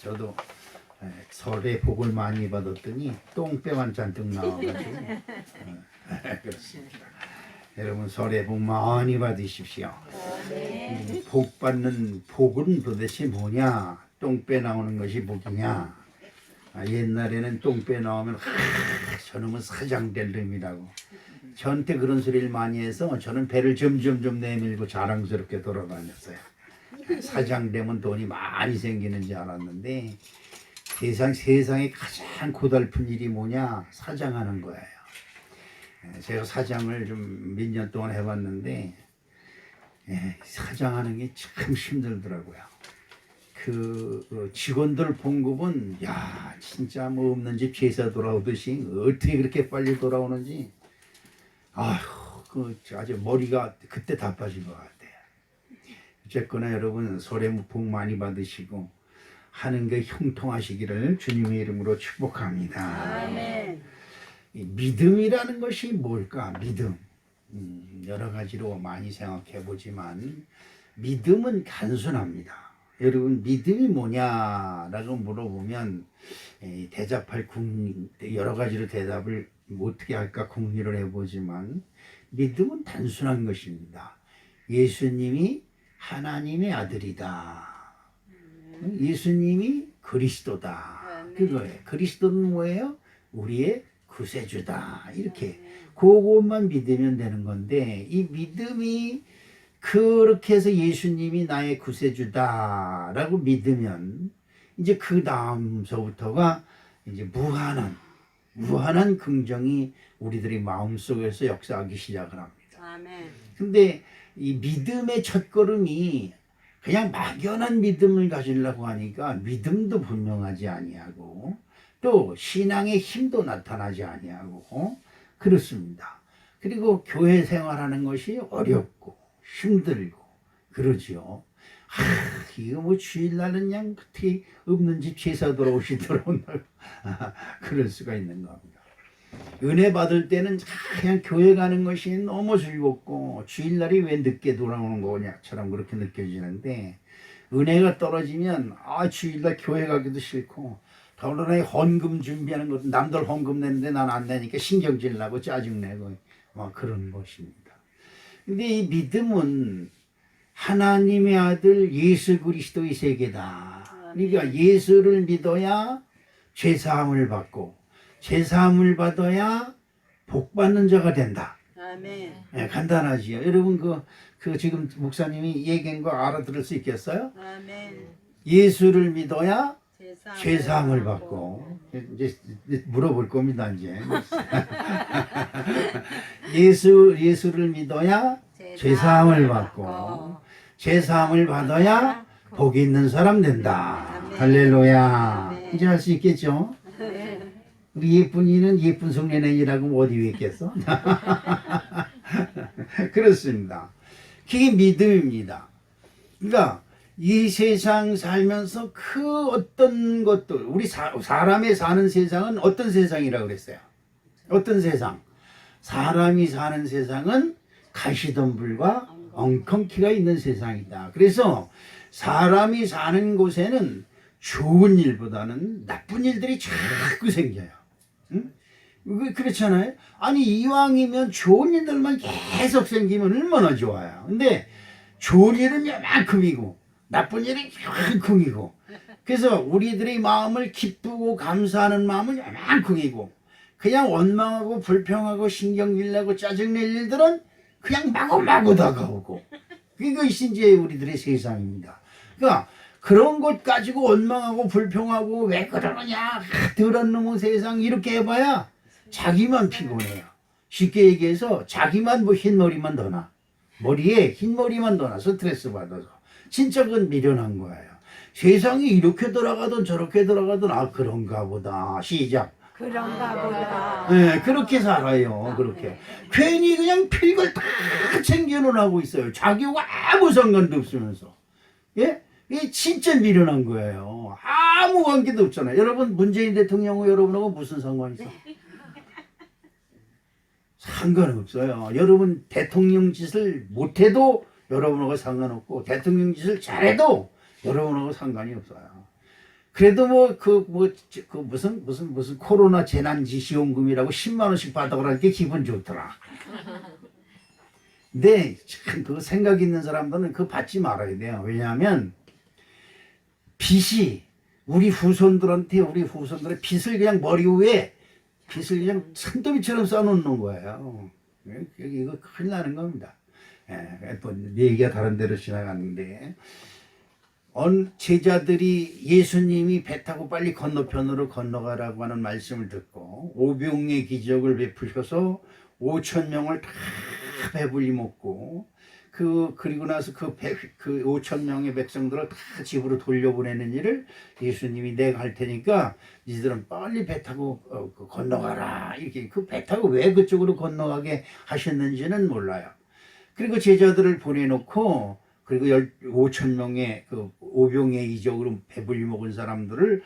저도 설에 복을 많이 받았더니 똥배만 잔뜩 나와가지고 그렇습니다. 여러분 설에 복 많이 받으십시오. 복 받는 복은 도대체 뭐냐? 똥배 나오는 것이 복이냐? 옛날에는 똥배 나오면 저놈은 사장 될 놈이라고 저한테 그런 소리를 많이 해서 저는 배를 점점 내밀고 자랑스럽게 돌아다녔어요. 사장 되면 돈이 많이 생기는 줄 알았는데 세상에 가장 고달픈 일이 뭐냐? 사장하는 거예요. 제가 사장을 좀 몇 년 동안 해봤는데 사장하는 게 참 힘들더라고요. 그 직원들 봉급은 야 진짜 뭐 없는 집 제사 돌아오듯이 어떻게 그렇게 빨리 돌아오는지 그 아주 머리가 그때 다 빠진 것 같아요. 어쨌거나 여러분 설에 복 많이 받으시고 하는 게 형통하시기를 주님의 이름으로 축복합니다. 아멘. 이 믿음이라는 것이 뭘까? 믿음. 여러 가지로 많이 생각해 보지만 믿음은 단순합니다. 여러분 믿음이 뭐냐라고 물어보면 대답할 여러 가지로 대답을 어떻게 할까 궁리를 해보지만 믿음은 단순한 것입니다. 예수님이 하나님의 아들이다. 예수님이 그리스도다. 그거예요. 그리스도는 뭐예요? 우리의 구세주다. 이렇게 그것만 믿으면 되는 건데 이 믿음이 그렇게 해서 예수님이 나의 구세주다라고 믿으면 이제 그 다음서부터가 이제 무한한 긍정이 우리들의 마음속에서 역사하기 시작을 합니다. 아멘. 근데 이 믿음의 첫걸음이 그냥 막연한 믿음을 가지려고 하니까 믿음도 분명하지 아니하고 또 신앙의 힘도 나타나지 아니하고 그렇습니다. 그리고 교회 생활하는 것이 어렵고 힘들고 그러지요. 이거 뭐 주일날은 그냥 어떻게 없는 집 제사 돌아오시더라고 그럴 수가 있는 겁니다. 은혜 받을 때는 그냥 교회 가는 것이 너무 즐겁고 주일날이 왜 늦게 돌아오는 거냐처럼 그렇게 느껴지는데 은혜가 떨어지면 주일날 교회 가기도 싫고 더러나 헌금 준비하는 것도 남들 헌금 내는데 난 안 내니까 신경질 나고 짜증내고 그런 것입니다. 근데 이 믿음은 하나님의 아들 예수 그리스도의 세계다. 그러니까 예수를 믿어야 죄사함을 받고 죄사함을 받아야 복 받는 자가 된다. 아멘. 간단하지요. 여러분 그 지금 목사님이 얘기한 거 알아들을 수 있겠어요? 아멘. 예수를 믿어야 죄사함을 받고 이제 물어볼 겁니다 이제. 예수를 믿어야 죄사함을 받고 죄사함을 받아야 복이 있는 사람 된다. 할렐루야. 이제 할 수 있겠죠? 우리 예쁜이는 예쁜 성례는이라고 어디 있겠어? 그렇습니다. 그게 믿음입니다. 그러니까 이 세상 살면서 그 어떤 것들 우리 사람이 사는 세상은 어떤 세상이라고 그랬어요? 어떤 세상? 사람이 사는 세상은 가시덤불과 엉겅퀴가 있는 세상이다. 그래서 사람이 사는 곳에는 좋은 일보다는 나쁜 일들이 자꾸 생겨요. 응? 그렇잖아요. 아니 이왕이면 좋은 일들만 계속 생기면 얼마나 좋아요. 근데 좋은 일은 요만큼이고 나쁜 일은 요만큼이고 그래서 우리들의 마음을 기쁘고 감사하는 마음은 요만큼이고 그냥 원망하고 불평하고 신경질 내고 짜증낼 일들은 그냥 마구마구 다가오고 이것이 이제 우리들의 세상입니다. 그러니까 그런 것 가지고 원망하고 불평하고 왜 그러느냐 더러운 놈의 세상 이렇게 해봐야 자기만 피곤해요. 쉽게 얘기해서 자기만 뭐 흰머리만 더 나. 머리에 흰머리만 더 나. 스트레스 받아서. 진짜 그건 미련한 거예요. 세상이 이렇게 돌아가든 저렇게 돌아가든 그런가 보다. 시작. 그런가 보다. 네, 그렇게 살아요. 그렇게. 괜히 그냥 필걸 다 챙겨놓으라고 있어요. 자기하고 아무 상관도 없으면서. 예? 이게 진짜 미련한 거예요. 아무 관계도 없잖아요. 여러분 문재인 대통령하고 여러분하고 무슨 상관이 있어? 상관없어요. 여러분 대통령 짓을 못해도 여러분하고 상관없고 대통령 짓을 잘해도 여러분하고 상관이 없어요. 그래도 그 무슨 코로나 재난지원금이라고 10만 원씩 받아오라는 게 기분 좋더라. 근데 참 그 생각 있는 사람들은 그거 받지 말아야 돼요. 왜냐하면 빚이 우리 후손들의 빚을 그냥 머리 위에 빚을 그냥 산더미처럼 쌓아놓는 거예요. 이거 큰일 나는 겁니다. 얘기가 다른 데로 지나갔는데 제자들이 예수님이 배 타고 빨리 건너편으로 건너가라고 하는 말씀을 듣고 오병의 기적을 베푸셔서 5천 명을 다 배불리 먹고 그리고 나서 그 5천 명의 백성들을 다 집으로 돌려보내는 일을 예수님이 내가 할 테니까 니들은 빨리 배 타고 건너가라. 이렇게 그 배 타고 왜 그쪽으로 건너가게 하셨는지는 몰라요. 그리고 제자들을 보내놓고 그리고 5천 명의 그 오병의 이적으로 배불리 먹은 사람들을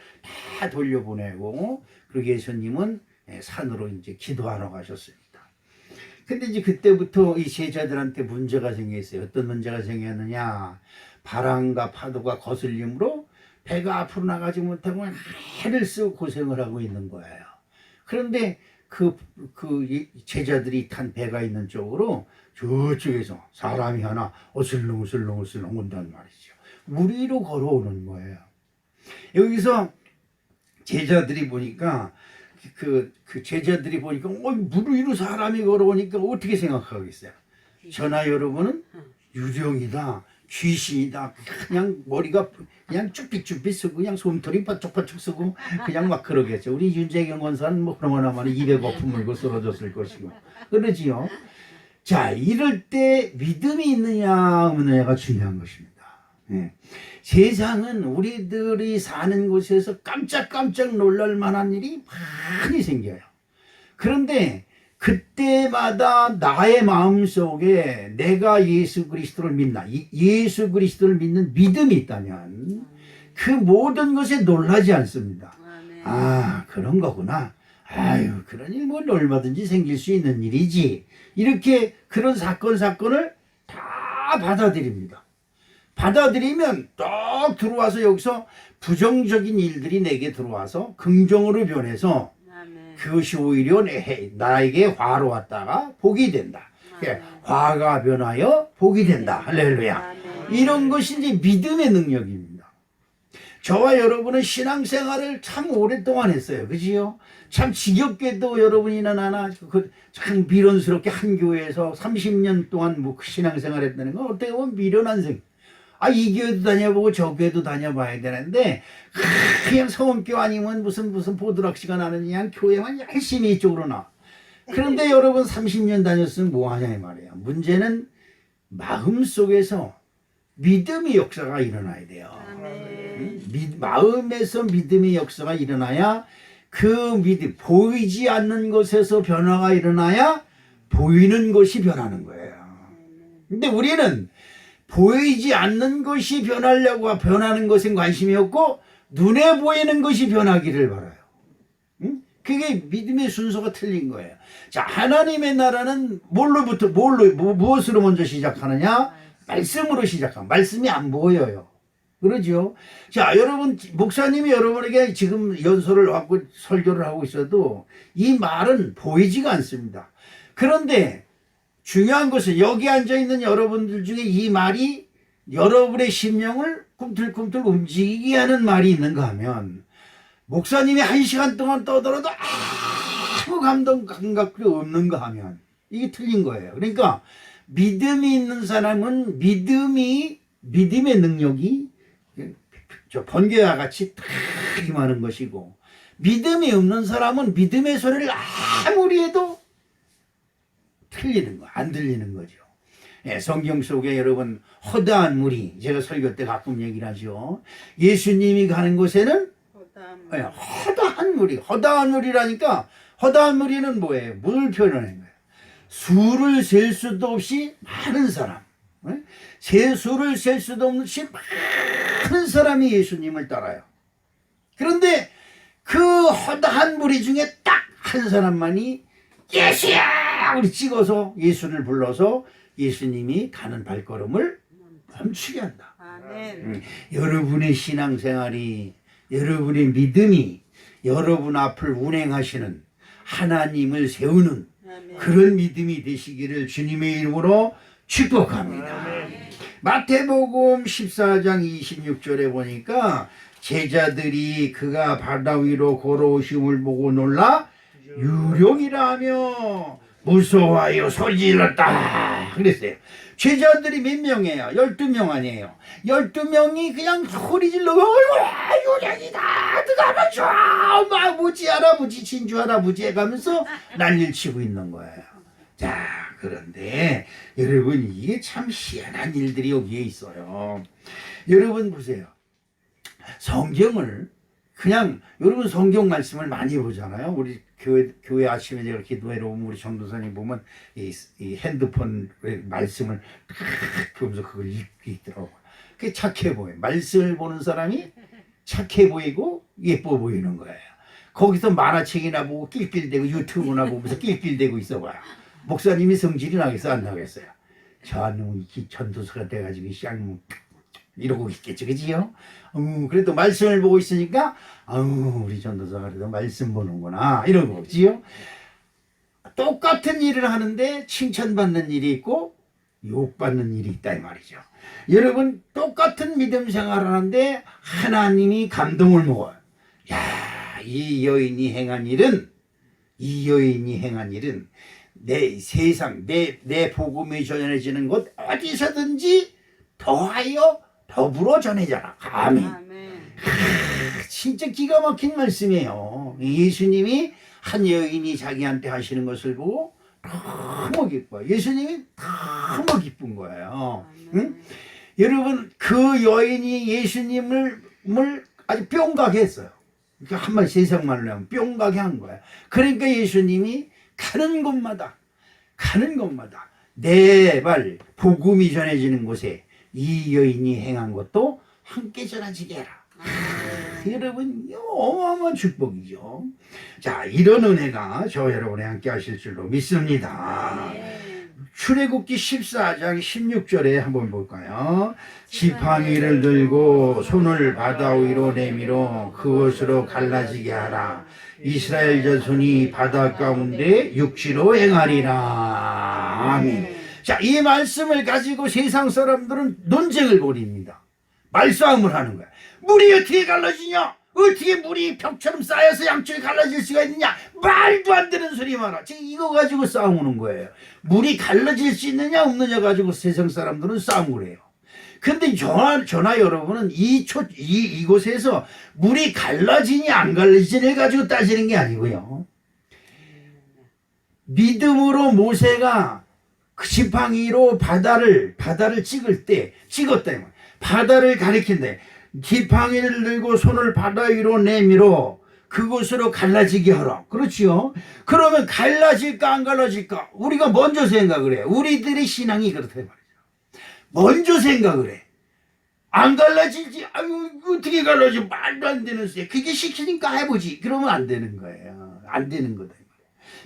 다 돌려보내고 그리고 예수님은 산으로 이제 기도하러 가셨습니다. 근데 이제 그때부터 이 제자들한테 문제가 생겼어요. 어떤 문제가 생겼느냐? 바람과 파도가 거슬림으로 배가 앞으로 나가지 못하고 해를 쓰고 고생을 하고 있는 거예요. 그런데 제자들이 탄 배가 있는 쪽으로 저쪽에서 사람이 하나 어슬렁어슬렁 온단 말이죠. 물 위로 걸어오는 거예요. 여기서 제자들이 보니까 물 위로 사람이 걸어오니까 어떻게 생각하겠어요? 저나 여러분은 유령이다, 귀신이다, 그냥 머리가 그냥 쭈삣쭈삣 쓰고 그냥 솜털이 바짝바짝 쓰고 그냥 막 그러겠죠. 우리 윤재경 원사는 뭐 그런 거나 마는 입에 거품 물고 쓰러졌을 것이고 그러지요. 자, 이럴 때 믿음이 있느냐 없느냐가 중요한 것입니다. 세상은 우리들이 사는 곳에서 깜짝깜짝 놀랄 만한 일이 많이 생겨요. 그런데 그때마다 나의 마음속에 내가 예수 그리스도를 믿나, 예수 그리스도를 믿는 믿음이 있다면 그 모든 것에 놀라지 않습니다. 아, 그런 거구나. 아유, 그런 일 뭐 얼마든지 생길 수 있는 일이지. 이렇게 그런 사건을 다 받아들입니다. 받아들이면 딱 들어와서 여기서 부정적인 일들이 내게 들어와서 긍정으로 변해서 그것이 오히려 나에게 화로 왔다가 복이 된다. 화가 변하여 복이 된다. 할렐루야. 이런 것이 이제 믿음의 능력입니다. 저와 여러분은 신앙생활을 참 오랫동안 했어요. 그지요? 참 지겹게도 여러분이나 나나 참 미련스럽게 한 교회에서 30년 동안 신앙생활 했다는 건 어떻게 보면 미련한 생각. 이 교회도 다녀보고 저 교회도 다녀봐야 되는데 그냥 서원교 아니면 무슨 보드락시가 나는 그냥 교회만 열심히 이쪽으로 나. 그런데 여러분 30년 다녔으면 뭐하냐 이 말이에요. 문제는 마음속에서 믿음의 역사가 일어나야 돼요. 마음에서 믿음의 역사가 일어나야 그 믿음, 보이지 않는 것에서 변화가 일어나야 보이는 것이 변하는 거예요. 근데 우리는 보이지 않는 것이 변하는 것엔 관심이 없고 눈에 보이는 것이 변하기를 바라요. 그게 믿음의 순서가 틀린 거예요. 자, 하나님의 나라는 무엇으로 먼저 시작하느냐? 말씀으로 시작합니다. 말씀이 안 보여요. 그러죠? 자, 여러분, 목사님이 여러분에게 지금 연설을 하고 설교를 하고 있어도 이 말은 보이지가 않습니다. 그런데 중요한 것은 여기 앉아있는 여러분들 중에 이 말이 여러분의 심령을 꿈틀꿈틀 움직이게 하는 말이 있는가 하면 목사님이 1시간 동안 떠들어도 아무 감각도 없는가 하면 이게 틀린 거예요. 그러니까 믿음이 있는 사람은 믿음의 능력이 번개와 같이 탁 임하는 것이고 믿음이 없는 사람은 믿음의 소리를 아무리 해도 틀리는 거, 안 들리는 거죠. 성경 속에 여러분 허다한 무리, 제가 설교 때 가끔 얘기를 하죠. 예수님이 가는 곳에는 허다한 무리, 허다한 무리라니까 허다한 무리는 뭐예요? 뭘 표현하는 거예요? 수를 셀 수도 없이 많은 사람, 수를 셀 수도 없이 많은 사람이 예수님을 따라요. 그런데 그 허다한 무리 중에 딱 한 사람만이 예수야! 우리 찍어서 예수를 불러서 예수님이 가는 발걸음을 멈추게 한다. 아멘. 여러분의 신앙생활이 여러분의 믿음이 여러분 앞을 운행하시는 하나님을 세우는 그런 믿음이 되시기를 주님의 이름으로 축복합니다. 마태복음 14장 26절에 보니까 제자들이 그가 바다 위로 걸어오심을 보고 놀라 유령이라 하며 무서워하여 소리질렀다 그랬어요. 제자들이 몇 명이에요? 12명 아니에요? 12명이 그냥 소리질러 유령이다 누가 맞춰 엄마 아버지 할아버지 진주 할아버지 해가면서 난리를 치고 있는 거예요. 자, 그런데 여러분 이게 참 희한한 일들이 여기에 있어요. 여러분 보세요. 성경을 그냥 여러분 성경 말씀을 많이 보잖아요. 우리 교회 아침에 제가 기도회로 오면 우리 전도사님 보면 이 핸드폰 말씀을 보면서 그걸 읽더라고요. 그게 착해 보여요. 말씀을 보는 사람이 착해 보이고 예뻐 보이는 거예요. 거기서 만화책이나 보고 낄낄대고 유튜브나 보면서 낄낄대고 있어봐요. 목사님이 성질이 나겠어 안 나겠어요? 저놈 전도사가 돼가지고 쌍 이러고 있겠죠, 그지요? 그래도 말씀을 보고 있으니까 우리 전도사가 그래도 말씀 보는구나 이러고 그지요? 똑같은 일을 하는데 칭찬받는 일이 있고 욕받는 일이 있다 이 말이죠. 여러분 똑같은 믿음 생활을 하는데 하나님이 감동을 먹어요. 야, 이 여인이 행한 일은 내 세상 내 복음이 전해지는 곳 어디서든지 더하여 더불어 전해져라. 아멘. 진짜 기가 막힌 말씀이에요. 예수님이 한 여인이 자기한테 하시는 것을 보고 너무 기뻐요. 예수님이 너무 기쁜 거예요. 응? 여러분 그 여인이 예수님을 아주 뿅가게 했어요. 한마디 세상말로 하면 뿅가게 한 거예요. 그러니까 예수님이 가는 곳마다 내 발 복음이 전해지는 곳에 이 여인이 행한 것도 함께 전해지게 해라. 여러분 어마어마한 축복이죠. 자, 이런 은혜가 저 여러분에 함께 하실 줄로 믿습니다. 출애굽기 14장 16절에 한번 볼까요? 지팡이를 들고 손을 바다 위로 내밀어 그것으로 갈라지게 하라. 이스라엘 자손이 바다 가운데 육지로 행하리라. 아멘. 자, 이 말씀을 가지고 세상 사람들은 논쟁을 벌입니다. 말싸움을 하는 거야. 물이 어떻게 갈라지냐? 어떻게 물이 벽처럼 쌓여서 양쪽에 갈라질 수가 있느냐? 말도 안 되는 소리 많아. 지금 이거 가지고 싸우는 거예요. 물이 갈라질 수 있느냐 없느냐 가지고 세상 사람들은 싸움을 해요. 근데 저나 여러분은 이곳에서 물이 갈라지냐 안 갈라지냐 가지고 따지는 게 아니고요. 믿음으로 모세가 그 지팡이로 바다를 찍었다. 바다를 가리킨다. 지팡이를 들고 손을 바다 위로 내밀어 그곳으로 갈라지게 하라. 그렇지요? 그러면 갈라질까 안 갈라질까? 우리가 먼저 생각을 해. 우리들의 신앙이 그렇다 말이죠. 먼저 생각을 해. 안 갈라질지, 어떻게 갈라지? 말도 안 되는 소리. 그게 시키니까 해보지. 그러면 안 되는 거예요. 안 되는 거다.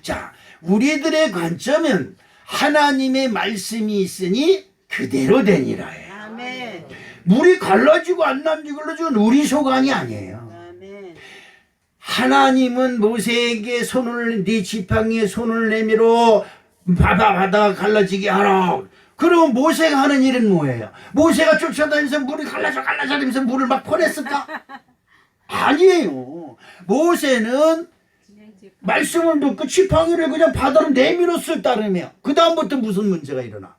자, 우리들의 관점은 하나님의 말씀이 있으니 그대로 되니라예요. 아멘. 물이 갈라지고 안 갈라지고 우리 소관이 아니에요. 아멘. 하나님은 모세에게 네 지팡이에 손을 내밀어 바다 갈라지게 하라. 그러면 모세가 하는 일은 뭐예요? 모세가 쫓아다니면서 물이 갈라져 다니면서 물을 막 퍼냈을까? 아니에요. 모세는 말씀을 듣고 지팡이를 그냥 바다로 내밀었을 따름이에요. 그 다음부터 무슨 문제가 일어나?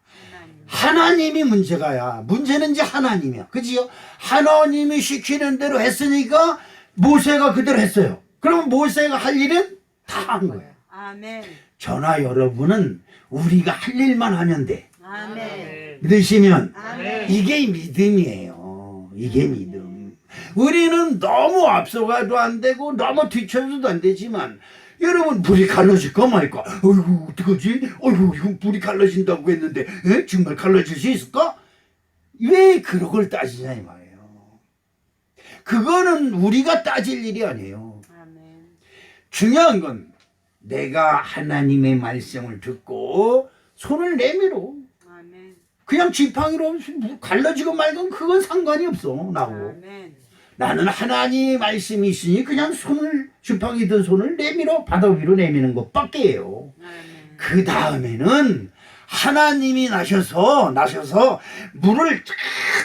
하나님이 문제가야. 문제는 이제 하나님이야. 그지요? 하나님이 시키는 대로 했으니까 모세가 그대로 했어요. 그러면 모세가 할 일은 다 한 거예요. 아멘. 저나 여러분은 우리가 할 일만 하면 돼. 아멘. 믿으시면 아멘. 이게 믿음이에요. 이게 믿음. 우리는 너무 앞서가도 안 되고 너무 뒤쳐서도 안 되지만 여러분 물이 갈라질까 말까? 어이구 어떡하지? 어이구 이거 물이 갈라진다고 했는데 정말 갈라질 수 있을까? 왜 그런 걸 따지냐 이 말이에요. 그거는 우리가 따질 일이 아니에요. 아멘. 중요한 건 내가 하나님의 말씀을 듣고 손을 내밀어. 아멘. 그냥 지팡이로 갈라지고 말건 그건 상관이 없어 나하고. 아멘. 나는 하나님의 말씀이 있으니 그냥 손을 지팡이 든 손을 내밀어 바다 위로 내미는 것밖에 해요. 그 다음에는 하나님이 나셔서 물을 쫙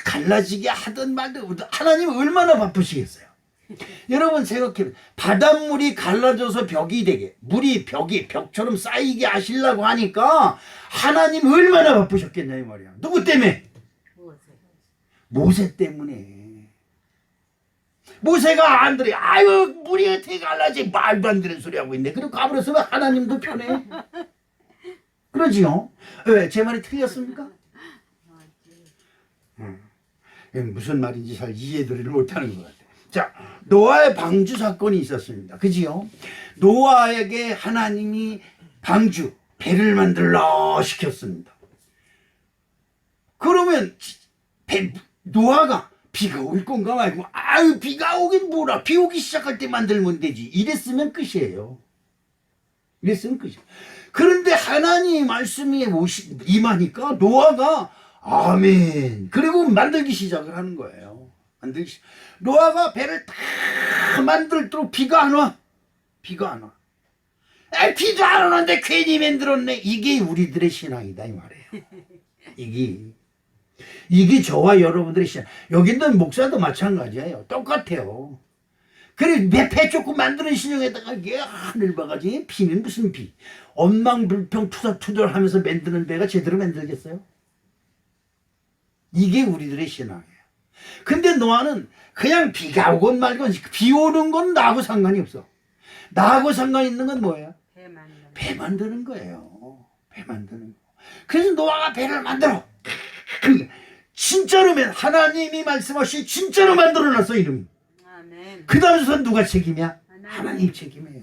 갈라지게 하든 말든 하나님 얼마나 바쁘시겠어요. 여러분 생각해, 바닷물이 갈라져서 벽이 되게 벽이 벽처럼 쌓이게 하시려고 하니까 하나님 얼마나 바쁘셨겠냐 이 말이야. 누구 때문에? 모세 때문에. 모세가 안 들어. 아유 물이 어떻게 갈라지, 말도 안 되는 소리 하고 있네. 그리고 가버렸으면 하나님도 편해. 그러지요? 왜? 제 말이 틀렸습니까? 무슨 말인지 잘 이해를 못하는 것 같아요. 자, 노아의 방주 사건이 있었습니다. 그지요? 노아에게 하나님이 방주, 배를 만들라 시켰습니다. 그러면 노아가 비가 올 건가 말고, 아유 비가 오긴 뭐라, 비 오기 시작할 때 만들면 되지. 이랬으면 끝이에요. 이랬으면 끝이에요. 그런데 하나님의 말씀이 임하니까 노아가 아멘 그리고 만들기 시작을 하는 거예요. 노아가 배를 다 만들도록 비가 안 와. 비가 안 와. 비도 안 오는데 괜히 만들었네. 이게 우리들의 신앙이다 이 말이에요. 이게 저와 여러분들의 신앙. 여기 있는 목사도 마찬가지예요. 똑같아요. 그래 배 조금 만드는 신용에다가 이게 하늘바가지 비는 무슨 비. 엉망불평 투덜투덜 하면서 만드는 배가 제대로 만들겠어요? 이게 우리들의 신앙이에요. 근데 노아는 그냥 비가 오건 말건 비 오는 건 나하고 상관이 없어. 나하고 상관 있는 건 뭐예요? 배 만드는 거예요. 배 만드는 거. 그래서 노아가 배를 만들어. 진짜로면 하나님이 말씀하시 진짜로 만들어놨어 이름이. 그 다음에서 누가 책임이야? 하나님 책임이에요.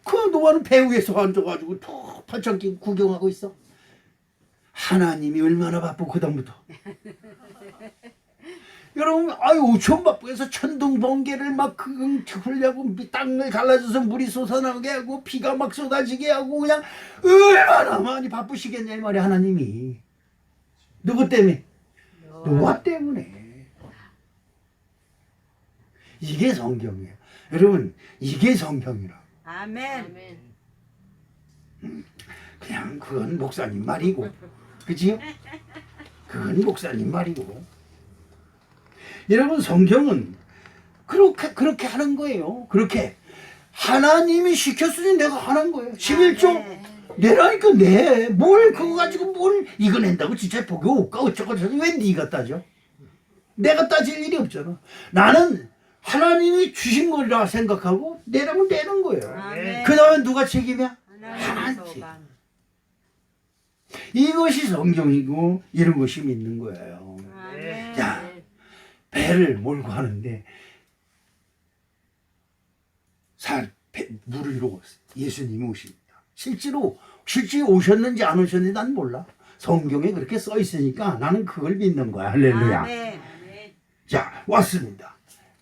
그 노아는 배 위에서 앉아가지고 툭 팔짱 끼고 구경하고 있어. 하나님이 얼마나 바쁘고 그 다음부터. 여러분 아유 엄청 바쁘해서 천둥 번개를 막 흘려고 땅을 갈라져서 물이 솟아나게 하고 비가 막 쏟아지게 하고 그냥 얼마나 많이 바쁘시겠냐 이 말이야 하나님이. 누구 때문에? 노아 때문에. 이게 성경이에요. 여러분 이게 성경이라. 아멘. 그냥 그건 목사님 말이고, 그지요? 그건 목사님 말이고. 여러분 성경은 그렇게 하는 거예요. 그렇게 하나님이 시켰으니 내가 하는 거예요. 11조 내라니까 내. 뭘 그거 가지고 뭘 이거 낸다고 진짜 보기 올까 어쩌고 저쩌고 왜 네가 따져? 내가 따질 일이 없잖아. 나는 하나님이 주신 거라 생각하고 내라면 내는 거예요. 그 다음에 누가 책임이야? 하나님. 이것이 성경이고 이런 것이 믿는 거예요. 자, 배를 몰고 하는데 물을 위로 예수님이 오십니다. 실제 오셨는지 안 오셨는지 난 몰라. 성경에 그렇게 써 있으니까 나는 그걸 믿는 거야. 할렐루야. 자, 왔습니다.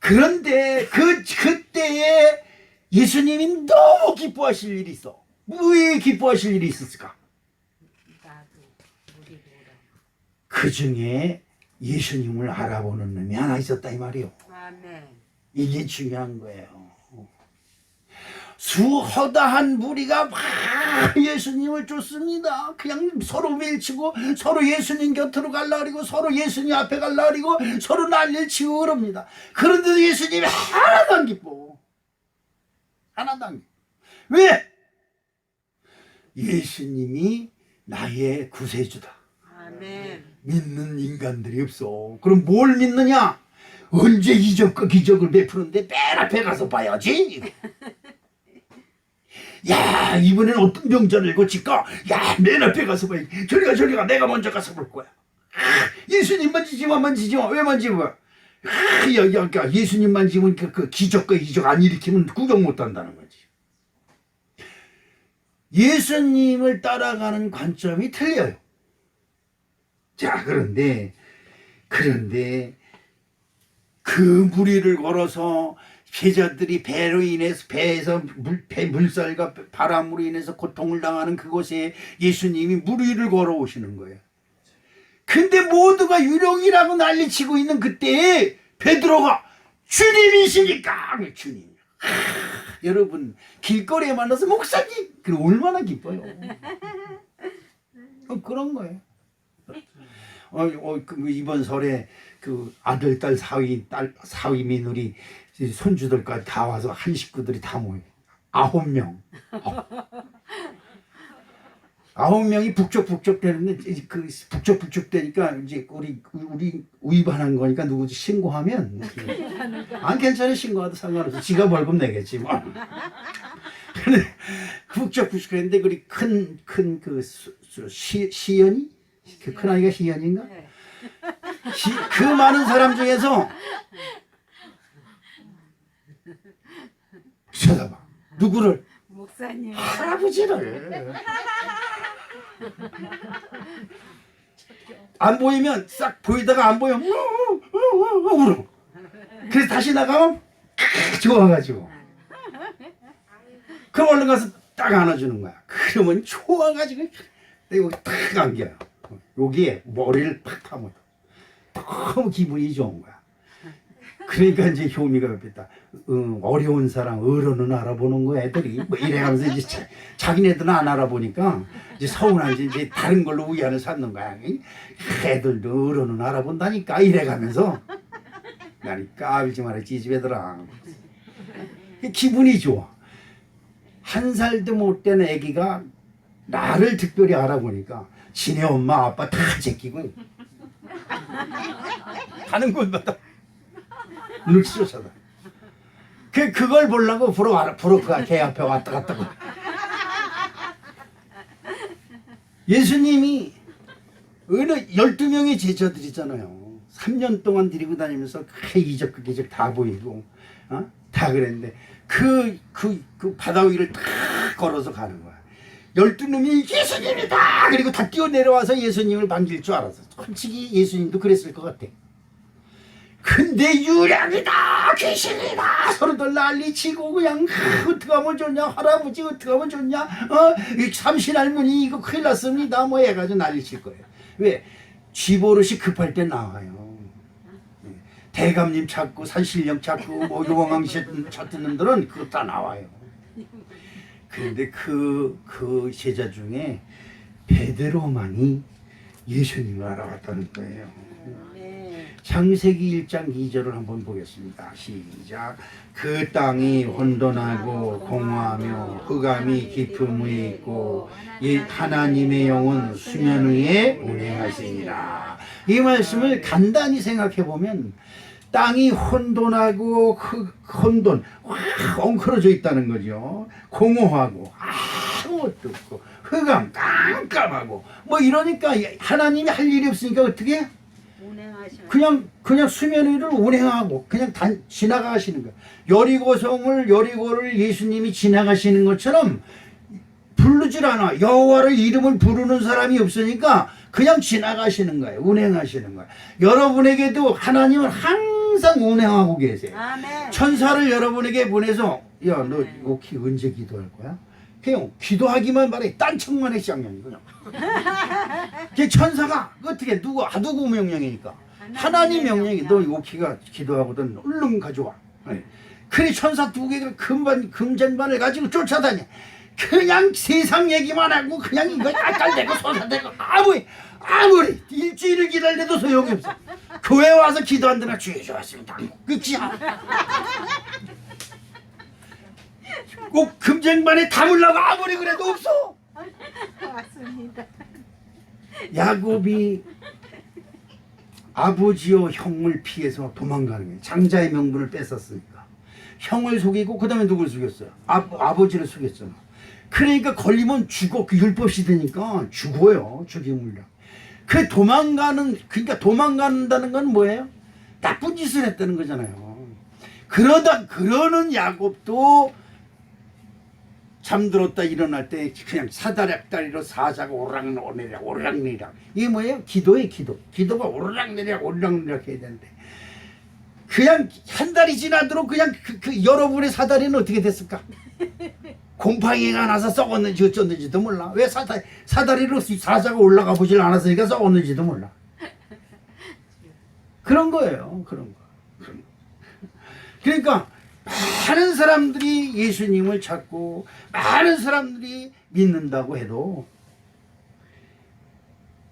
그런데 그때에 예수님이 너무 기뻐하실 일이 있어. 왜 기뻐하실 일이 있었을까? 그 중에 예수님을 알아보는 놈이 하나 있었다 이 말이요. 이게 중요한 거예요. 수허다한 무리가 막 예수님을 쫓습니다. 그냥 서로 밀치고 서로 예수님 곁으로 갈라 그러고 서로 예수님 앞에 갈라 그러고 서로 난리를 치고 그럽니다. 그런데도 예수님이 하나도 안 기뻐. 하나도 안 기뻐. 왜? 예수님이 나의 구세주다. 믿는 인간들이 없어. 그럼 뭘 믿느냐? 언제 이적과 기적을 베푸는데 맨 앞에 가서 봐야지. 야 이번엔 어떤 병자를 고칠까? 야 맨 앞에 가서 봐야지. 저리가 내가 먼저 가서 볼 거야. 예수님 만지지 마. 왜 만지지 마? 야 예수님 만지면 그 기적과 이적 안 일으키면 구경 못 한다는 거지. 예수님을 따라가는 관점이 틀려요. 자 그런데 그 무리를 걸어서 제자들이 배에서 물살과 바람으로 인해서 고통을 당하는 그곳에 예수님이 물 위를 걸어오시는 거예요. 근데 모두가 유령이라고 난리치고 있는 그때에 베드로가 주님이십니까? 주님. 여러분 길거리에 만나서 목사님 그럼 얼마나 기뻐요. 그런 거예요. 이번 설에 그 아들 딸 사위 며느리 손주들까지 다 와서 한 식구들이 다 모여 9명. 9명이 북적북적 되는데 그 북적북적 되니까 이제 우리 위반한 거니까 누구지 신고하면 안 괜찮아 신고하도 상관없어 지가 벌금 내겠지 뭐. 근데 북적북적 했는데 그 큰그 시연이 그 큰아이가 시연인가? 그 많은 사람 중에서 쳐다봐 누구를? 목사님. 할아버지를 안 보이면 싹 보이다가 안 보이면 울어. 그래서 다시 나가면 좋아가지고 그럼 얼른 가서 딱 안아주는 거야. 그러면 좋아가지고 여기 탁 안겨요. 여기에 머리를 팍 파묻어. 너무 기분이 좋은 거야. 그러니까 이제 효미가 옆에 있다. 어려운 사람 어른은 알아보는 거 애들이 뭐 이래가면서 이제 자기네들은 안 알아보니까 이제 서운한지 이제 다른 걸로 위안을 삼는 거야. 애들도 어른은 알아본다니까 이래가면서 나니 까불지 말았지 이 집애들아. 기분이 좋아. 1살도 못 된 애기가 나를 특별히 알아보니까 지네 엄마 아빠 다 제끼고 가는 곳마다 눈치 쫓아다. 그걸 보려고 부러 걔 앞에 왔다 갔다. 예수님이 어느 12명의 제자들이잖아요. 3년 동안 데리고 다니면서 이적 그 기적 다 보이고 다 그랬는데 그 바다 위를 딱 걸어서 가는 거야. 12놈이 예수님이다! 그리고 다 뛰어내려와서 예수님을 반길 줄 알았어. 솔직히 예수님도 그랬을 것 같아. 근데 유령이다! 귀신이다! 서로들 난리치고 그냥 어떻게 하면 좋냐? 할아버지 어떻게 하면 좋냐? 삼신할머니 이거 큰일 났습니다. 뭐 해가지고 난리칠 거예요. 왜? 쥐버릇이 급할 때 나와요. 대감님 찾고 산신령 찾고 뭐 용왕 찾는 놈들은 그거 다 나와요. 그런데 그 제자 중에 베드로만이 예수님을 알아왔다는 거예요. 창세기 1장 2절을 한번 보겠습니다. 시작. 그 땅이 혼돈하고 공허하며 흑암이 깊음 위에 있고 하나님의 영은 수면 위에 운행하시니라. 이 말씀을 간단히 생각해 보면 땅이 혼돈하고 혼돈 엉클어져 있다는 거죠. 공허하고 아무것도 없고 흑암 깜깜하고 뭐 이러니까 하나님이 할 일이 없으니까 어떻게 그냥 수면 위를 운행하고 그냥 지나가시는 거예요. 여리고를 예수님이 지나가시는 것처럼 부르질 않아. 여호와를 이름을 부르는 사람이 없으니까 그냥 지나가시는 거예요. 운행하시는 거예요. 여러분에게도 하나님은 항상 운행하고 계세요. 아멘. 천사를 여러분에게 보내서 야, 너 오키 언제 기도할 거야? 그냥 기도하기만 바래. 딴청만의 쌍년이 그냥. 그 천사가 어떻게 누구 명령이니까 하나님 명령이 너 오키가 기도하거든 얼른 가져와. 그래 천사 2개가 금전반을 가지고 쫓아다녀. 그냥 세상 얘기만 하고 그냥 이거 깔깔대고 소사대고 아무리 일주일을 기다려도 소용이 없어. 교회 와서 기도한다나 주여 좋았습니다. 끝이야. 꼭 금쟁반에 담으려고 아무리 그래도 없어. 맞습니다. 야곱이 아버지와 형을 피해서 도망가는 거예요. 장자의 명분을 뺏었으니까. 형을 속이고 그 다음에 누굴 속였어요? 아버지를 속였잖아. 그러니까 걸리면 죽어. 그 율법이 되니까 죽어요. 죽임을요. 그러니까 도망간다는 건 뭐예요? 나쁜 짓을 했다는 거잖아요. 그러는 야곱도 잠들었다 일어날 때 그냥 사다락다리로 사자가 오르락내리락. 이게 뭐예요? 기도예요, 기도. 기도가 오르락내리락 해야 되는데. 그냥 한 달이 지나도록 그냥 여러분의 사다리는 어떻게 됐을까? 곰팡이가 나서 썩었는지 어쩌는지도 몰라. 왜 사다리로 사자가 올라가 보질 않았으니까 썩었는지도 몰라. 그런 거예요. 그런 거. 그러니까 많은 사람들이 예수님을 찾고 많은 사람들이 믿는다고 해도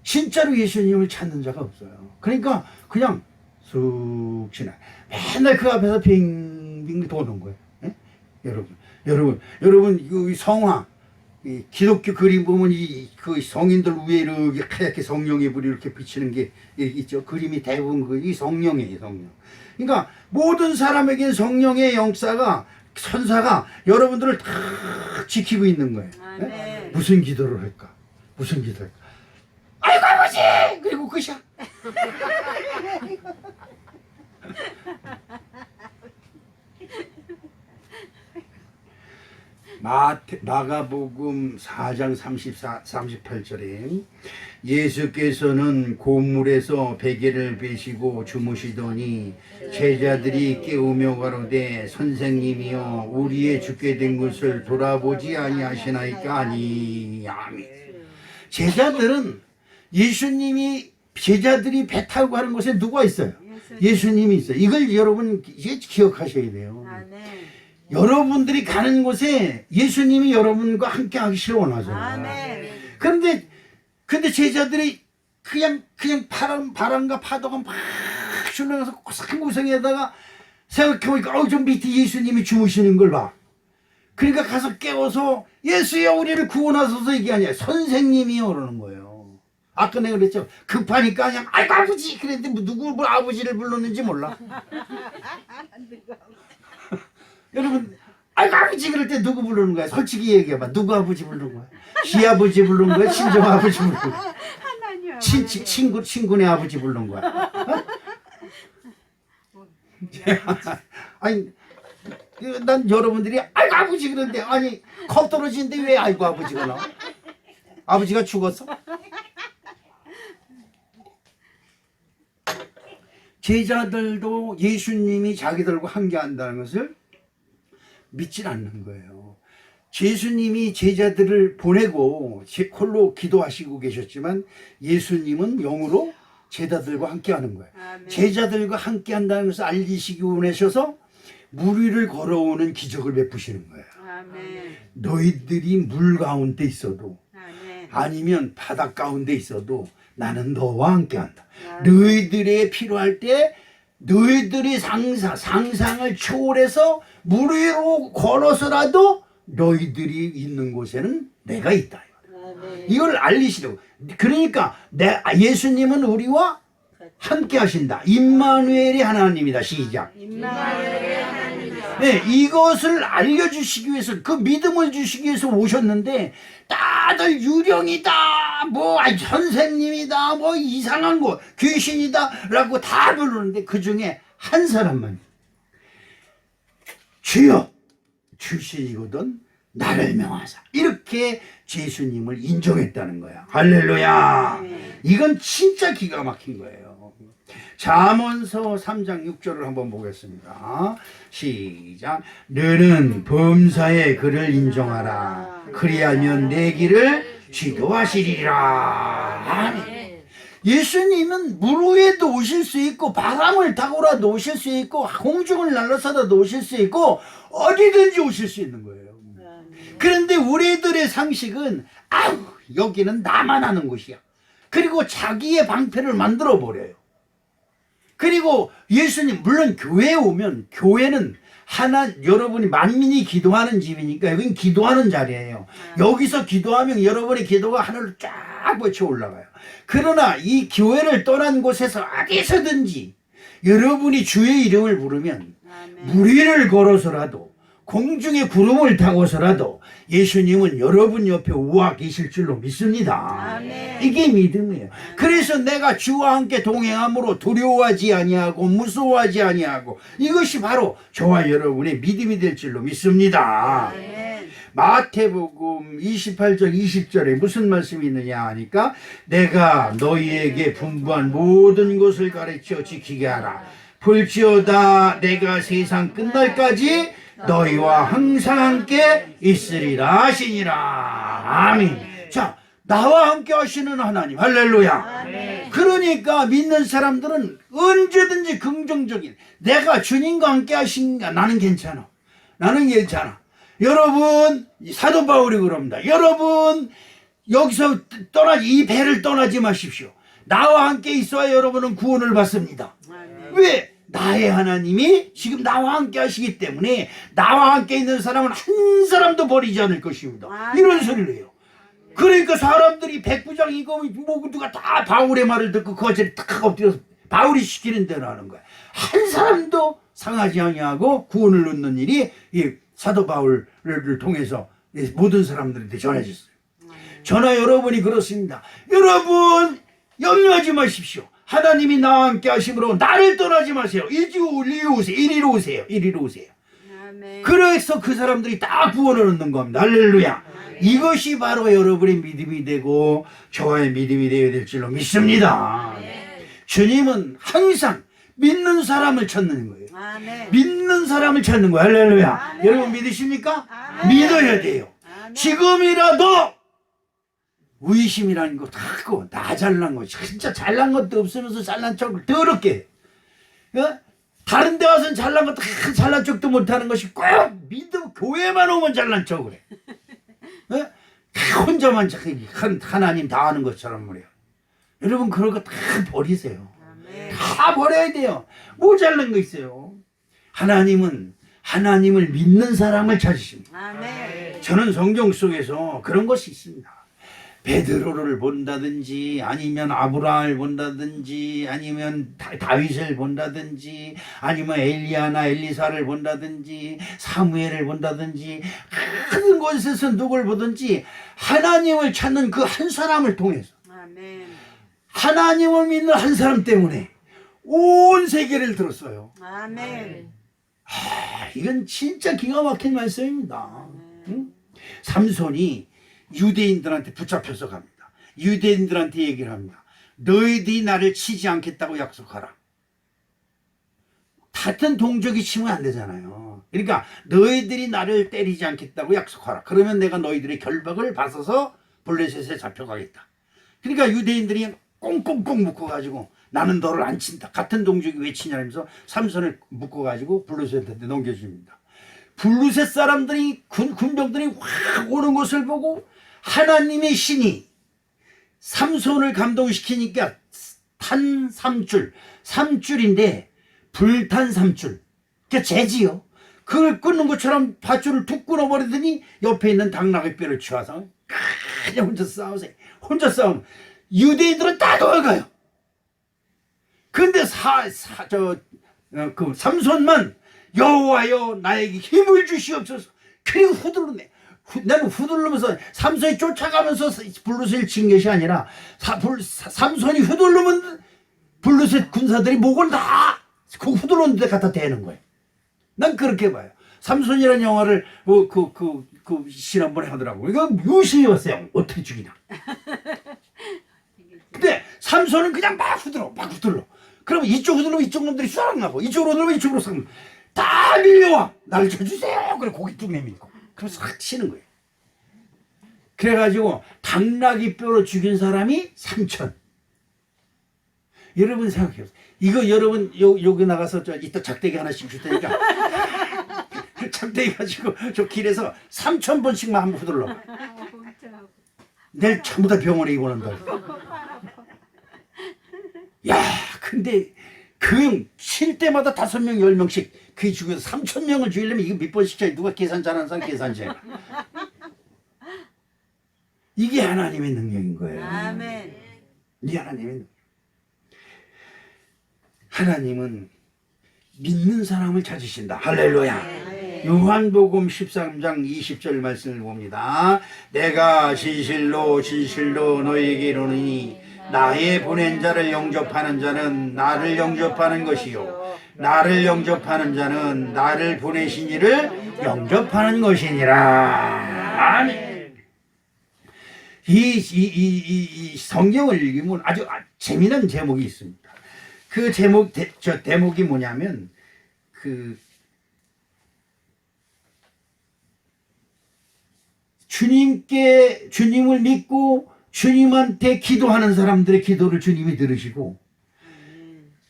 진짜로 예수님을 찾는 자가 없어요. 그러니까 그냥 쑥 지나 맨날 그 앞에서 빙빙 도는 거예요. 예? 여러분 이 성화 이 기독교 그림 보면 그 성인들 위에 이렇게 하얗게 성령의 불이 이렇게 비치는 게 있죠. 그림이 대부분 이 성령이에요, 성령. 그러니까 모든 사람에겐 성령의 영사가 선사가 여러분들을 다 지키고 있는 거예요. 아, 예? 네. 무슨 기도를 할까? 무슨 기도를 할까? 아이고 아버지! 그리고 끝이야. 마가복음 4장 38절에 예수께서는 고물에서 베개를 베시고 주무시더니 제자들이 깨우며 가로되 선생님이여 우리의 죽게 된 것을 돌아보지 아니하시나이까 아니. 아멘. 제자들은 제자들이 배 타고 가는 곳에 누가 있어요? 예수님이 있어요. 이걸 여러분 기억하셔야 돼요. 아, 네. 여러분들이 가는 곳에 예수님이 여러분과 함께 하기를 원하잖아요. 아, 네. 근데 제자들이 그냥 바람과 파도가 막 슈러가서 고상고상에다가 생각해보니까 저 밑에 예수님이 주무시는 걸 봐. 그러니까 가서 깨워서 예수여 우리를 구원하소서 이게 아니야. 선생님이요 그러는 거예요. 아까 내가 그랬죠. 급하니까 그냥 아이고 아버지 그랬는데 누구 아버지를 불렀는지 몰라. 여러분 아이고 아버지 그럴 때 누구 부르는 거야? 솔직히 얘기해봐. 누구 아버지 부르는 거야? 시아버지 부르는 거야? 친정아버지 부르는 거야? 하나님. 친구네 아버지 부르는 거야? 아니 난 여러분들이 아이고 아버지 그런데 아니 컵 떨어지는데 왜 아이고 아버지가 나와? 아버지가 죽었어? 제자들도 예수님이 자기들과 함께 한다는 것을 믿질 않는 거예요. 예수님이 제자들을 보내고 홀로 기도하시고 계셨지만 예수님은 영으로 제자들과 함께 하는 거예요. 아멘. 제자들과 함께 한다는 것을 알리시기 원하셔서 물 위를 걸어오는 기적을 베푸시는 거예요. 아멘. 너희들이 물 가운데 있어도 아멘. 아니면 바닷 가운데 있어도 나는 너와 함께 한다. 아멘. 너희들의 필요할 때 너희들이 상상을 초월해서 물 위로 걸어서라도 너희들이 있는 곳에는 내가 있다. 아멘. 이걸 알리시려고. 그러니까 예수님은 우리와 함께 하신다. 임마누엘이 하나님이다. 시작. 임마누엘의 하나님이여. 네, 이것을 알려주시기 위해서 그 믿음을 주시기 위해서 오셨는데 다들 유령이다 선생님이다 이상한 거 귀신이다 라고 다 부르는데 그 중에 한 사람만 주여 주시거든 나를 명하사 이렇게 예수님을 인정했다는 거야. 할렐루야. 이건 진짜 기가 막힌 거예요. 잠언서 3장 6절을 한번 보겠습니다. 시작. 너는 범사에 그를 인정하라. 그리하면 내 길을 지도하시리라. 아멘. 예수님은 물 위에도 오실 수 있고 바람을 타고라도 오실 수 있고 공중을 날아서라도 오실 수 있고 어디든지 오실 수 있는 거예요. 그런데 우리들의 상식은 여기는 나만 하는 곳이야. 그리고 자기의 방패를 만들어 버려요. 그리고 예수님 물론 교회에 오면 교회는 여러분이 만민이 기도하는 집이니까 여기는 기도하는 자리예요. 여기서 기도하면 여러분의 기도가 하늘로 쫙 뻗쳐 올라가요. 그러나 이 교회를 떠난 곳에서 어디서든지 여러분이 주의 이름을 부르면 물 위를 걸어서라도 공중에 구름을 타고서라도 예수님은 여러분 옆에 우와 계실 줄로 믿습니다. 아멘. 이게 믿음이에요. 그래서 내가 주와 함께 동행함으로 두려워하지 아니하고 무서워하지 아니하고 이것이 바로 저와 여러분의 믿음이 될 줄로 믿습니다. 아멘. 마태복음 28절 20절에 무슨 말씀이 있느냐 하니까 내가 너희에게 분부한 모든 것을 가르쳐 지키게 하라. 볼지어다 내가 세상 끝날까지 너희와 항상 함께 있으리라 하시니라. 아멘. 자, 나와 함께 하시는 하나님. 할렐루야. 아멘. 그러니까 믿는 사람들은 언제든지 긍정적인, 내가 주님과 함께 하신가, 나는 괜찮아. 나는 괜찮아. 여러분, 사도 바울이 그럽니다. 여러분, 여기서 이 배를 떠나지 마십시오. 나와 함께 있어야 여러분은 구원을 받습니다. 아멘. 왜? 나의 하나님이 지금 나와 함께 하시기 때문에 나와 함께 있는 사람은 한 사람도 버리지 않을 것입니다. 이런 소리를 해요. 그러니까 사람들이 백부장이고 모두가 다 바울의 말을 듣고 그 자리에 탁 엎드려서 바울이 시키는 대로 하는 거야. 한 사람도 상하지 아니하고 구원을 얻는 일이 이 사도 바울을 통해서 모든 사람들한테 전해졌어요. 저나 여러분이 그렇습니다. 여러분 염려하지 마십시오. 하나님이 나와 함께 하심으로 나를 떠나지 마세요. 이리로 오세요. 아멘. 그래서 그 사람들이 다 구원을 얻는 겁니다. 할렐루야. 이것이 바로 여러분의 믿음이 되고 저와의 믿음이 되어야 될 줄로 믿습니다. 주님은 항상 믿는 사람을 찾는 거예요. 아멘. 믿는 사람을 찾는 거예요. 할렐루야. 아멘. 여러분 믿으십니까? 아멘. 믿어야 돼요. 아멘. 지금이라도 의심이라는 거 자꾸 나 잘난 거, 진짜 잘난 것도 없으면서 잘난 척을 더럽게 해. 어? 다른 데 와서는 잘난 것도 잘난 척도 못하는 것이 꼭 믿음 교회만 오면 잘난 척을 해. 어? 혼자만 하나님 다 아는 것처럼 말이야. 여러분 그런 거 다 버리세요. 아멘. 다 버려야 돼요. 뭐 잘난 거 있어요. 하나님은 하나님을 믿는 사람을 찾으십니다. 아멘. 저는 성경 속에서 그런 것이 있습니다. 베드로를 본다든지 아니면 아브라함을 본다든지 아니면 다윗을 본다든지 아니면 엘리야나 엘리사를 본다든지 사무엘을 본다든지 큰 곳에서 누굴 보든지 하나님을 찾는 그 한 사람을 통해서 아멘. 하나님을 믿는 한 사람 때문에 온 세계를 들었어요. 아멘. 이건 진짜 기가 막힌 말씀입니다. 응? 삼손이 유대인들한테 붙잡혀서 갑니다. 유대인들한테 얘기를 합니다. 너희들이 나를 치지 않겠다고 약속하라. 같은 동족이 치면 안 되잖아요. 그러니까 너희들이 나를 때리지 않겠다고 약속하라. 그러면 내가 너희들의 결박을 받아서 블레셋에 잡혀가겠다. 그러니까 유대인들이 꽁꽁꽁 묶어가지고 나는 너를 안 친다. 같은 동족이 왜 치냐면서 삼손을 묶어가지고 블레셋한테 넘겨줍니다. 블레셋 사람들이 군병들이 확 오는 것을 보고 하나님의 신이 삼손을 감동시키니까 탄 3줄, 3줄인데 불탄 3줄, 그러니까 재지요. 그걸 끊는 것처럼 밧줄을 툭 끊어버리더니 옆에 있는 당나귀 뼈를 취해서 그냥 혼자 싸우세요. 혼자 싸우면 유대인들은 다 도망가요. 근데 그 삼손만 여호와여 나에게 힘을 주시옵소서. 그리고 후들르네. 나는 후들르면서 삼손이 쫓아가면서 블루셋을 친 것이 아니라 삼손이 후들르면 블루셋 군사들이 목을 다 그 후들르는 데 갖다 대는 거예요. 난 그렇게 봐요. 삼손이라는 영화를 신 한 번에 하더라고. 이거 유심히 봤어요. 어떻게 죽이냐. 근데 삼손은 그냥 막 후들러. 그러면 이쪽 후들르면 이쪽 놈들이 쏴락 나고 이쪽으로 후들르면 이쪽으로 쏴락 나고 다 밀려와. 나를 쳐주세요. 그래 고개 쭉 내밀고. 그래서 싹 치는 거예요. 그래가지고 당나귀 뼈로 죽인 사람이 3천. 여러분 생각해보세요. 이거 여러분 여기 나가서 이따 작대기 하나씩 줄 테니까 작대기 가지고 저 길에서 3,000번씩만 한번 후들러. 내일 전부 다 병원에 입원한다. 야, 근데 그 칠 때마다 5명, 10명씩 그 중에서 3,000명을 죽이려면 이거 몇 번씩 쳐? 누가 계산 잘하는 사람 계산제. 이게 하나님의 능력인 거예요. 아멘. 이게 하나님의 능력. 하나님은 믿는 사람을 찾으신다. 할렐루야. 요한복음 13장 20절 말씀을 봅니다. 내가 진실로 너희에게 이르노니 나의 보낸 자를 영접하는 자는 나를 영접하는 것이요 나를 영접하는 자는 나를 보내신 이를 영접하는 것이니라. 아멘. 이 성경을 읽으면 아주 재미난 제목이 있습니다. 그 대목이 뭐냐면 주님을 믿고 주님한테 기도하는 사람들의 기도를 주님이 들으시고,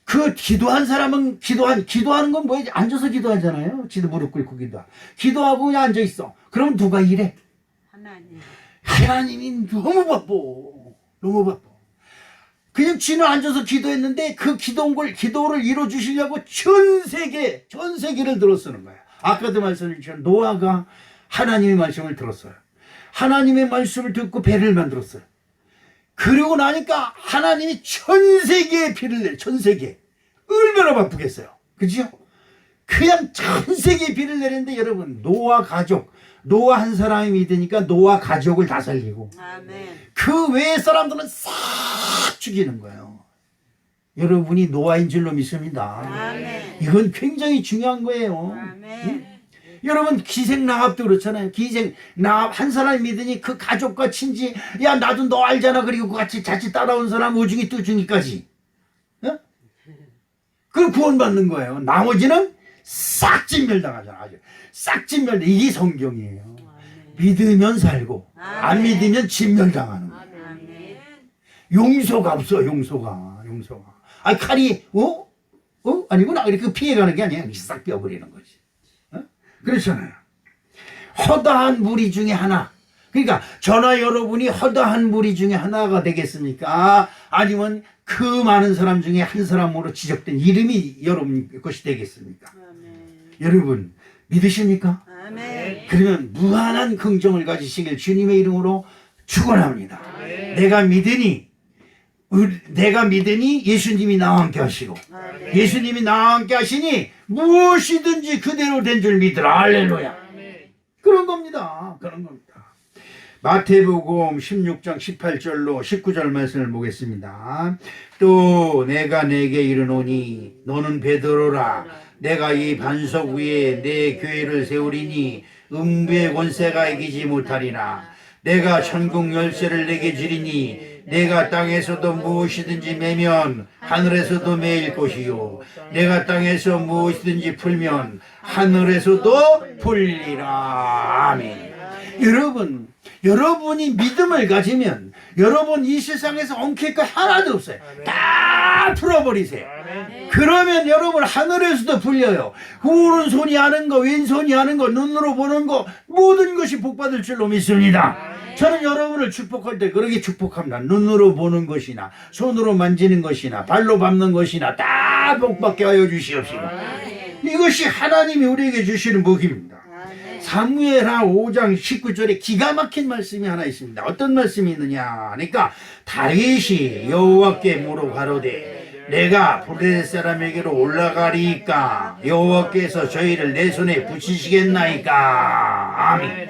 그 기도한 사람은 기도하는 건 뭐예요? 앉아서 기도하잖아요. 지도 무릎 꿇고 기도하고 그냥 앉아 있어. 그럼 누가 일해? 하나님. 하나님이 너무 바빠. 너무 바빠. 그냥 쥐는 앉아서 기도했는데 그 기도를 이루어 주시려고 전 세계를 들어쓰는 거야. 아까도 말씀드렸지만 노아가 하나님의 말씀을 들었어요. 하나님의 말씀을 듣고 배를 만들었어요. 그러고 나니까 하나님이 전 세계에 비를 내려. 전 세계. 얼마나 바쁘겠어요. 그죠? 그냥 전 세계에 비를 내렸는데 여러분, 노아 가족, 노아 한 사람이 믿으니까 노아 가족을 다 살리고, 아멘. 그 외의 사람들은 싹 죽이는 거예요. 여러분이 노아인 줄로 믿습니다. 아멘. 이건 굉장히 중요한 거예요. 아멘. 여러분, 기생나합도 그렇잖아요. 기생나합 한 사람이 믿으니 그 가족과 친지, 야 나도 너 알잖아, 그리고 같이 따라온 사람 오중이 뚜중이까지, 어? 그럼 구원받는 거예요. 나머지는 싹 진멸당하잖아. 아주 싹 진멸. 이게 성경이에요. 믿으면 살고 안 믿으면 진멸당하는 거예요. 아멘. 용서가 없어. 용서가. 아니 칼이 아니구나 이렇게 피해가는 게 아니야. 싹 뼈버리는 거지. 어? 그렇잖아요. 허다한 무리 중에 하나. 그러니까 저나 여러분이 허다한 무리 중에 하나가 되겠습니까? 아니면 그 많은 사람 중에 한 사람으로 지적된 이름이 여러분 것이 되겠습니까? 아멘. 여러분 믿으십니까? 아멘. 그러면 무한한 긍정을 가지시길 주님의 이름으로 축원합니다. 내가 믿으니 예수님이 나와 함께 하시고, 아멘. 예수님이 나와 함께 하시니 무엇이든지 그대로 된 줄 믿으라. 할렐루야. 그런 겁니다. 그런 겁니다. 마태복음 16장 18절로 19절 말씀을 보겠습니다. 또 내가 내게 이르노니 너는 베드로라. 내가 이 반석 위에 내 교회를 세우리니 음부의 권세가 이기지 못하리라. 내가 천국 열쇠를 내게 주리니 내가 땅에서도 무엇이든지 매면 하늘에서도 매일 것이요 내가 땅에서 무엇이든지 풀면 하늘에서도 풀리라. 아멘. 여러분이 믿음을 가지면 여러분 이 세상에서 엉킬 거 하나도 없어요. 다 풀어버리세요. 그러면 여러분 하늘에서도 풀려요. 오른손이 하는 거, 왼손이 하는 거, 눈으로 보는 거, 모든 것이 복받을 줄로 믿습니다. 저는 여러분을 축복할 때 그렇게 축복합니다. 눈으로 보는 것이나 손으로 만지는 것이나 발로 밟는 것이나 다 복받게 하여 주시옵시고, 이것이 하나님이 우리에게 주시는 복입니다. 사무엘하 5장 19절에 기가 막힌 말씀이 하나 있습니다. 어떤 말씀이 있느냐? 그러니까 다윗이 여호와께 물어 가로되 내가 블레셋 사람에게로 올라가리이까 여호와께서 저희를 내 손에 붙이시겠나이까. 아멘.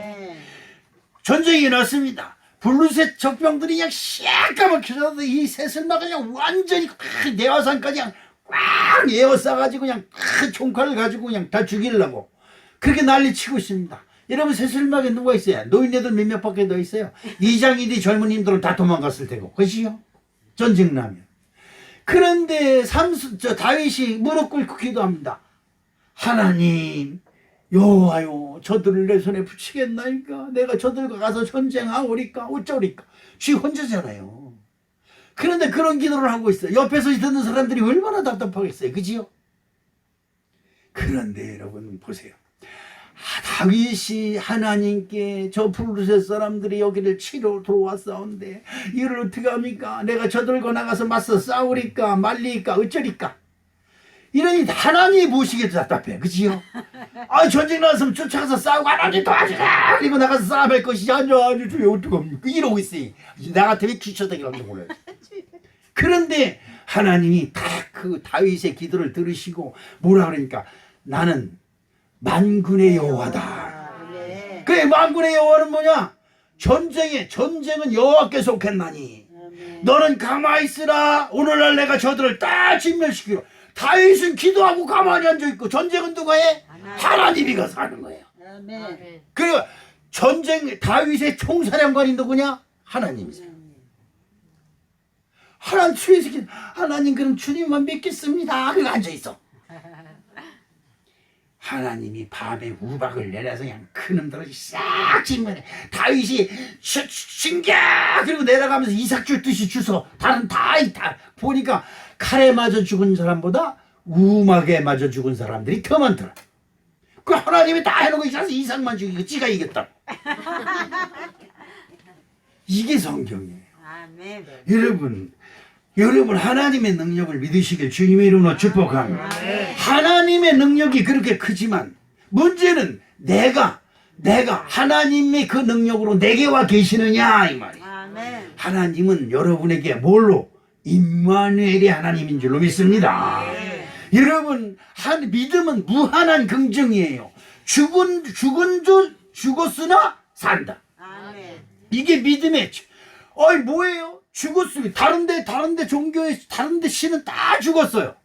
전쟁이 일어났습니다. 블루셋 적병들이 그냥 시까맣게 이 셋을막 그냥 완전히 내화산까지 그냥 꽉 에워싸가지고 그냥 총칼을 가지고 그냥 다 죽이려고 그렇게 난리치고 있습니다. 여러분 셋을막에 누가 있어요? 노인네들 몇몇 밖에 더 있어요. 이장이디 젊은이들은 다 도망갔을 테고, 그것이요? 전쟁 나면. 그런데 다윗이 무릎 꿇고 기도합니다. 하나님 여호와요, 저들을 내 손에 붙이겠나이까? 내가 저들과 가서 전쟁하오리까? 어쩌리까? 쥐 혼자잖아요. 그런데 그런 기도를 하고 있어요. 옆에서 듣는 사람들이 얼마나 답답하겠어요. 그지요? 그런데 여러분 보세요. 다윗이 하나님께 저 블루셋 사람들이 여기를 치러 들어왔사온데 이를 어떻게 합니까? 내가 저들과 나가서 맞서 싸우리까 말리까 어쩌리까? 이러니 하나님이 보시기에 답답해. 그치요? 전쟁 나왔으면 쫓아가서 싸우고 하나님 도와주라! 그리고 나가서 싸움할 것이지. 아주 주여 어떡합니까? 이러고 있어요. 나 같으면 귀쳐대기를 몰라요. 그런데 하나님이 딱 그 다윗의 기도를 들으시고 뭐라 그러니까 나는 만군의 여호와다. 그래, 만군의 여호와는 뭐냐? 전쟁은 여호와께 속했나니 너는 가만히 있으라. 오늘날 내가 저들을 다 진멸시키려. 다윗은 기도하고 가만히 앉아있고 전쟁은 누가 해? 하나님이 가서 하는 거예요. 그리고 다윗의 총사령관이 누구냐? 하나님이세요. 하나님 그럼 주님만 믿겠습니다. 그리고 앉아있어. 하나님이 밤에 우박을 내려서 그냥 큰 놈들을 싹 짚면 다윗이 신겨 그리고 내려가면서 이삭 줄 듯이 주서 다른 다 보니까 칼에 맞아 죽은 사람보다 우막에 맞아 죽은 사람들이 더 많더라. 그 하나님이 다 해놓고 있어서 이삭만 죽이고 지가 이겼다. 이게 성경이에요. 아멘. 여러분 하나님의 능력을 믿으시길 주님의 이름으로 축복합니다. 하나님의 능력이 그렇게 크지만 문제는 내가 하나님의 그 능력으로 내게 와 계시느냐 이 말이에요. 아멘. 하나님은 여러분에게 뭘로? 임마누엘이 하나님인 줄로 믿습니다. 여러분 믿음은 무한한 긍정이에요. 죽었으나 산다. 아멘. 이게 믿음의 뭐예요? 죽었으면 다른데 종교에 다른데 신은 다 죽었어요.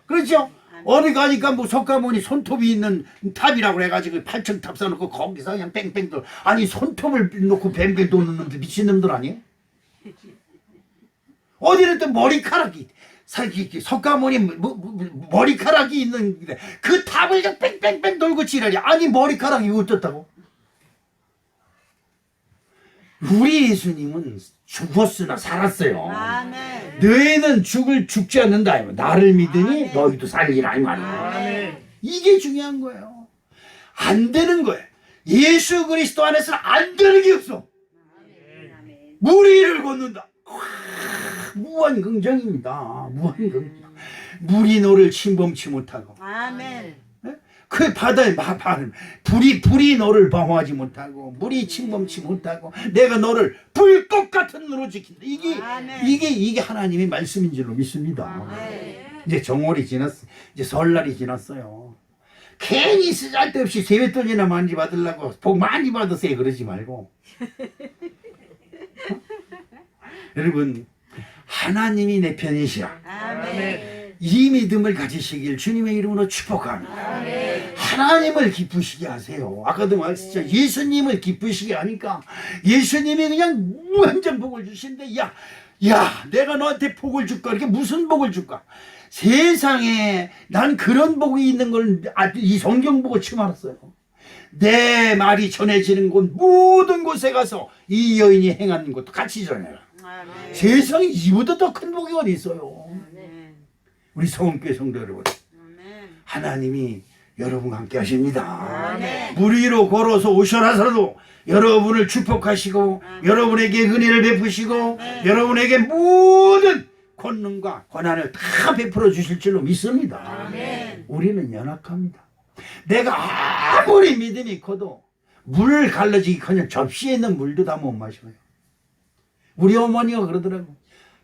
그렇죠? 어디 가니까 뭐 석가모니 손톱이 있는 탑이라고 해가지고 8층 탑 써놓고 거기서 그냥 뺑뺑 돌. 아니 손톱을 놓고 뱅뱅 도는 놈들 미친놈들 아니에요? 어디는 또 머리카락이 석가모니 머리카락이 있는데 그 탑을 그냥 뺑뺑뺑 돌고 지랄이. 아니 머리카락이 어떻다고? 우리 예수님은 죽었으나 살았어요. 아멘. 너희는 죽지 않는다. 나를 믿으니 아멘. 너희도 살리라 이 말이에요. 이게 중요한 거예요. 안 되는 거예요. 예수 그리스도 안에서는 안 되는 게 없어. 무리를 걷는다. 무한 긍정입니다. 무한 긍정. 물이 너를 침범치 못하고 아멘. 그 바다에 불이 너를 방어하지 못하고 물이 침범치 못하고 내가 너를 불꽃 같은 너로 지킨다. 아멘. 이게 하나님의 말씀인 줄로 믿습니다. 이제 정월이 지났어. 이제 설날이 지났어요. 괜히 쓰잘데없이 세뱃돈이나 많이 받으려고 복 많이 받으세요 그러지 말고 여러분 하나님이 내 편이시라. 아멘. 이 믿음을 가지시길 주님의 이름으로 축복합니다. 하나님을 기쁘시게 하세요. 아까도 말했죠. 예수님을 기쁘시게 하니까 예수님이 그냥 무한정 복을 주신데 야 내가 너한테 복을 줄까? 이렇게 무슨 복을 줄까? 세상에 난 그런 복이 있는 걸 이 성경 보고 처음 알았어요. 내 말이 전해지는 곳 모든 곳에 가서 이 여인이 행하는 것도 같이 전해라. 아멘. 세상에 이보다 더 큰 복이 어디 있어요. 아멘. 우리 성교회 성도 여러분, 아멘. 하나님이 여러분과 함께 하십니다. 아멘. 물 위로 걸어서 오셔라서도 여러분을 축복하시고 여러분에게 은혜를 베푸시고 여러분에게 모든 권능과 권한을 다 베풀어 주실 줄로 믿습니다. 아멘. 우리는 연약합니다. 내가 아무리 믿음이 커도 물 갈라지기커녕 접시에 있는 물도 다 못 마셔요. 우리 어머니가 그러더라고.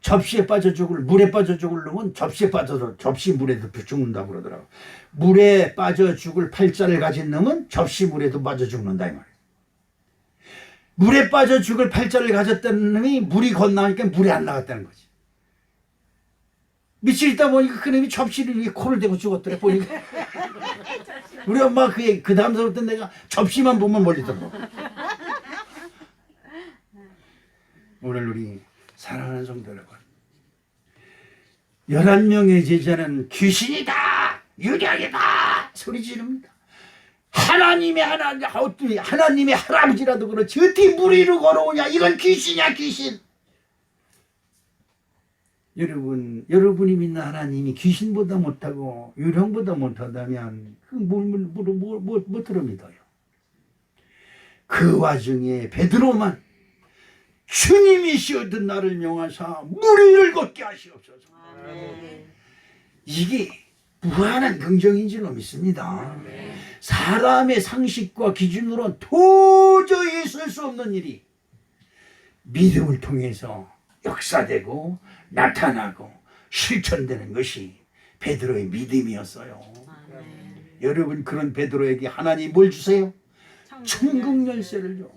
접시에 빠져 죽을 물에 빠져 죽을 놈은 접시에 빠져서 접시 물에도 죽는다고 그러더라고. 물에 빠져 죽을 팔자를 가진 놈은 접시 물에도 빠져 죽는다 이 말이에요. 물에 빠져 죽을 팔자를 가졌다는 놈이 물이 건너니까 물에 안 나갔다는 거지. 며칠 있다 보니까 그 놈이 접시를 위에 코를 대고 죽었더래 보니까. 우리 엄마 그 다음서부터 내가 접시만 보면 멀리 떠나. 오늘 우리 사랑하는 성도 여러분, 11명의 제자는 귀신이다, 유령이다 소리 지릅니다. 하나님의 할아버지라도 그렇지 어떻게 물 위로 걸어오냐, 이건 귀신이야 귀신. 여러분이 믿는 하나님이 귀신보다 못하고 유령보다 못하다면 뭐로 믿어요? 그 와중에 베드로만 주님이시거든 나를 명하사 물 위를 걷게 하시옵소서. 아멘. 이게 무한한 긍정인 줄로 믿습니다. 사람의 상식과 기준으로는 도저히 있을 수 없는 일이 믿음을 통해서 역사되고 나타나고 실천되는 것이 베드로의 믿음이었어요. 여러분 그런 베드로에게 하나님 뭘 주세요? 천국 열쇠를 줘.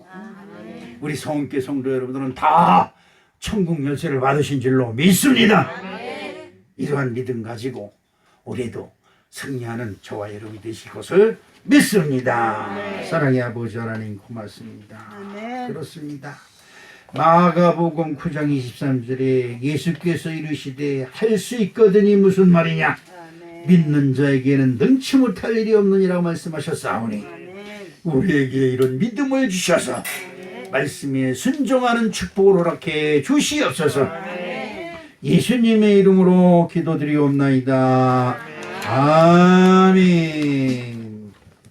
우리 성교회 성도 여러분들은 다 천국 열쇠를 받으신 줄로 믿습니다. 이러한 믿음 가지고 우리도 승리하는 저와 여러분이 되실 것을 믿습니다. 사랑의 아버지 하나님 고맙습니다. 그렇습니다. 마가복음 9장 23절에 예수께서 이르시되 할 수 있거든이 무슨 말이냐? 믿는 자에게는 능치 못할 일이 없느니라고 말씀하셨사오니 우리에게 이런 믿음을 주셔서 말씀에 순종하는 축복을 허락해 주시옵소서. 예수님의 이름으로 기도드리옵나이다. 아멘.